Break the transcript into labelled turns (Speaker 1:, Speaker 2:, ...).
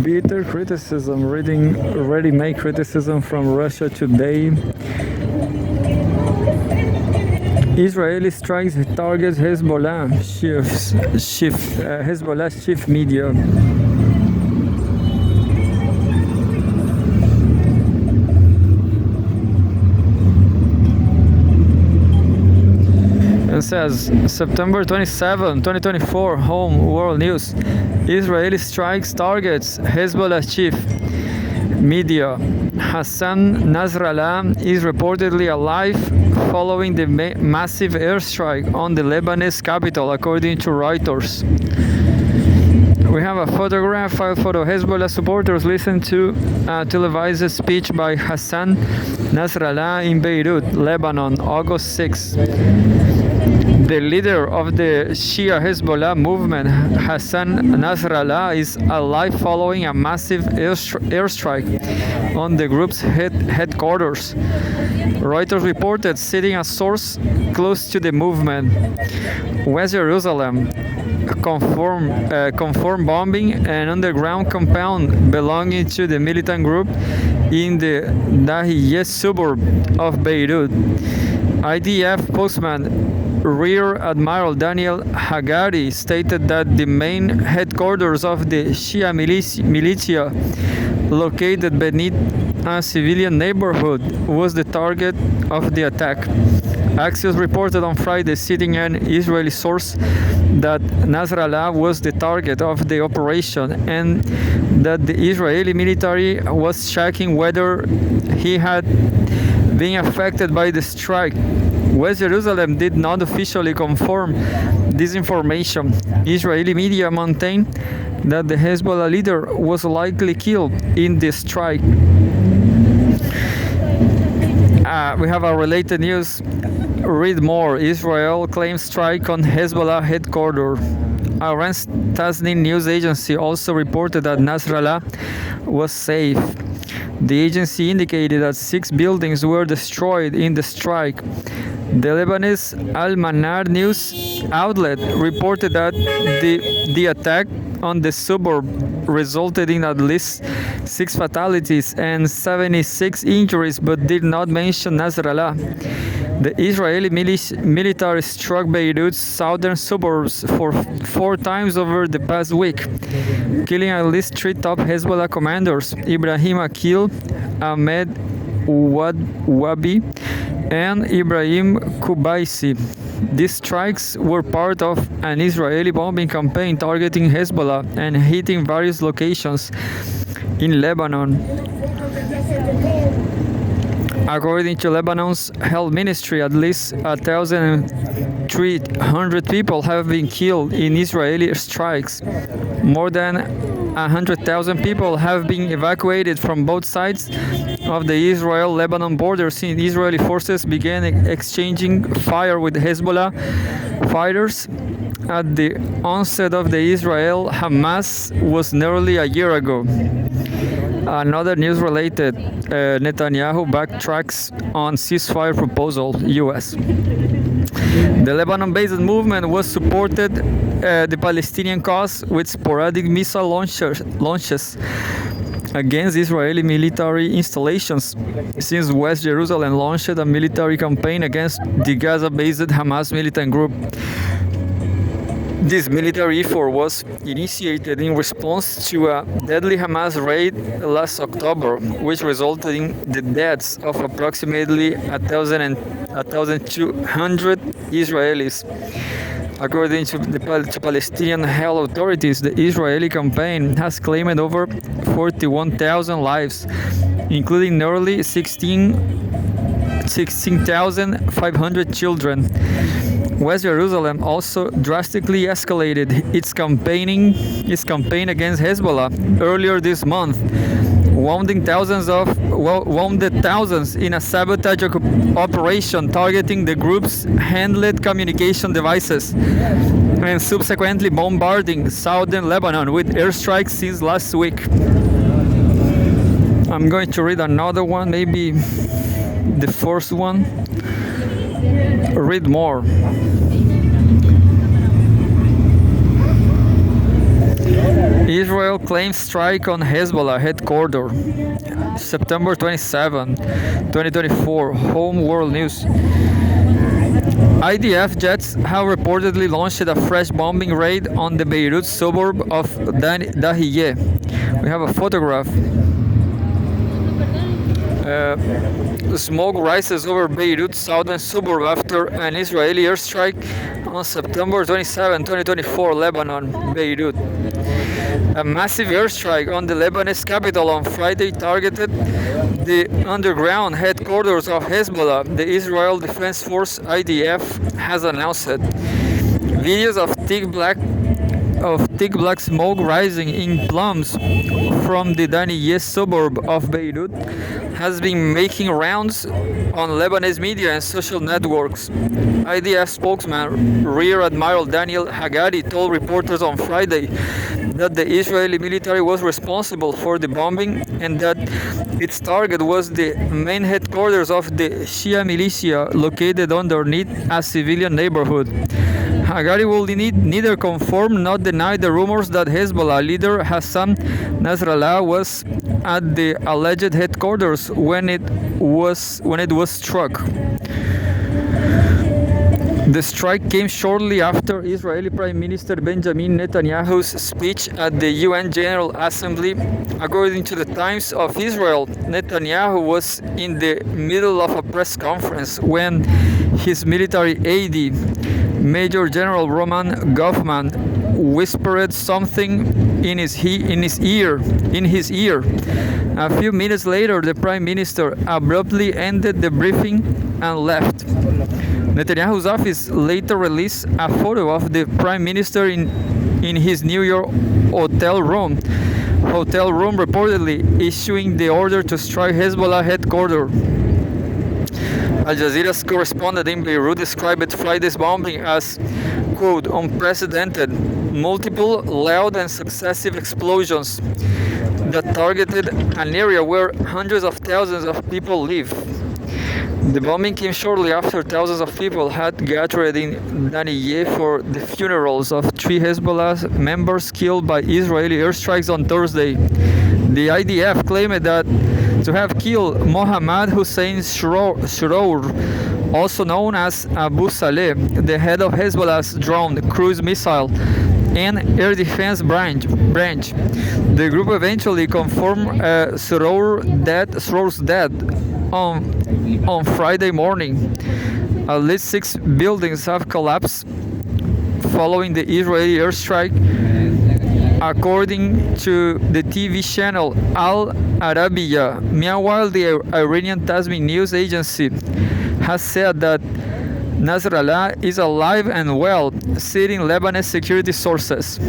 Speaker 1: Bitter criticism, reading ready-made criticism from Russia Today. Israeli strikes targets Hezbollah's chief media. It says September 27, 2024, Home World News. Israeli strikes targets Hezbollah chief media. Hassan Nasrallah is reportedly alive following the massive airstrike on the Lebanese capital, according to Reuters. We have a photograph, file photo. Hezbollah supporters listen to a televised speech by Hassan Nasrallah in Beirut, Lebanon, August 6. The leader of the Shia Hezbollah movement, Hassan Nasrallah, is alive following a massive airstrike on the group's headquarters. Reuters reported, citing a source close to the movement. West Jerusalem confirmed bombing an underground compound belonging to the militant group in the Dahiyeh suburb of Beirut. IDF spokesman Rear Admiral Daniel Hagari stated that the main headquarters of the Shia militia, located beneath a civilian neighborhood, was the target of the attack. Axios reported on Friday, citing an Israeli source, that Nasrallah was the target of the operation and that the Israeli military was checking whether he had been affected by the strike. West Jerusalem did not officially confirm this information. Israeli media maintained that the Hezbollah leader was likely killed in the strike. We have a related news. Read more. Israel claims strike on Hezbollah headquarters. Iran's Tasnim news agency also reported that Nasrallah was safe. The agency indicated that 6 buildings were destroyed in the strike. The Lebanese Al-Manar news outlet reported that the attack on the suburb resulted in at least 6 fatalities and 76 injuries, but did not mention Nasrallah. The Israeli military struck Beirut's southern suburbs for 4 times over the past week, killing at least 3 top Hezbollah commanders, Ibrahim Akil, Ahmed Wabi, and Ibrahim Kubaisi. These strikes were part of an Israeli bombing campaign targeting Hezbollah and hitting various locations in Lebanon. According to Lebanon's health ministry, at least 1,300 people have been killed in Israeli strikes. More than 100,000 people have been evacuated from both sides of the Israel-Lebanon border since Israeli forces began exchanging fire with Hezbollah fighters at the onset of the Israel-Hamas was nearly a year ago. Another news related, Netanyahu backtracks on ceasefire proposal, US. The Lebanon-based movement was supported the Palestinian cause with sporadic missile launches against Israeli military installations since West Jerusalem launched a military campaign against the Gaza-based Hamas militant group. This military effort was initiated in response to a deadly Hamas raid last October, which resulted in the deaths of approximately 1,200 Israelis. According to the Palestinian health authorities, the Israeli campaign has claimed over 41,000 lives, including nearly 16,500 children. West Jerusalem also drastically escalated its campaign against Hezbollah earlier this month, wounded thousands in a sabotage operation targeting the group's handheld communication devices, and subsequently bombarding southern Lebanon with airstrikes since last week. I'm going to read another one, maybe the first one. Read more. Israel claims strike on Hezbollah headquarters. September 27, 2024. Home World News. IDF jets have reportedly launched a fresh bombing raid on the Beirut suburb of Dahiyeh. We have a photograph. Smoke rises over Beirut's southern suburb after an Israeli airstrike on September 27, 2024, Lebanon, Beirut. A massive airstrike on the Lebanese capital on Friday targeted the underground headquarters of Hezbollah, the Israel Defense Force IDF has announced. Videos of thick black smoke rising in plumes from the Dahiyeh suburb of Beirut has been making rounds on Lebanese media and social networks. IDF spokesman Rear Admiral Daniel Hagari told reporters on Friday that the Israeli military was responsible for the bombing and that its target was the main headquarters of the Shia militia located underneath a civilian neighborhood. Hagari will neither confirm nor deny the rumors that Hezbollah leader Hassan Nasrallah was at the alleged headquarters when it was struck. The strike came shortly after Israeli Prime Minister Benjamin Netanyahu's speech at the UN General Assembly. According to the Times of Israel, Netanyahu was in the middle of a press conference when his military aide, Major General Roman Goffman, whispered something in his ear. A few minutes later, the Prime Minister abruptly ended the briefing and left. Netanyahu's office later released a photo of the Prime Minister in his New York hotel room reportedly issuing the order to strike Hezbollah headquarters. Al Jazeera's correspondent in Beirut described Friday's bombing as, quote, unprecedented, multiple, loud and successive explosions that targeted an area where hundreds of thousands of people live. The bombing came shortly after thousands of people had gathered in Dahiyeh for the funerals of three Hezbollah members killed by Israeli airstrikes on Thursday. The IDF claimed that to have killed Mohammad Hussein Shrour, also known as Abu Saleh, the head of Hezbollah's drone, cruise missile, and air defense branch. The group eventually confirmed Shrour's death on Friday morning. At least 6 buildings have collapsed following the Israeli airstrike, according to the TV channel Al Arabiya. Meanwhile, the Iranian Tasmin news agency has said that Nasrallah is alive and well, citing Lebanese security sources.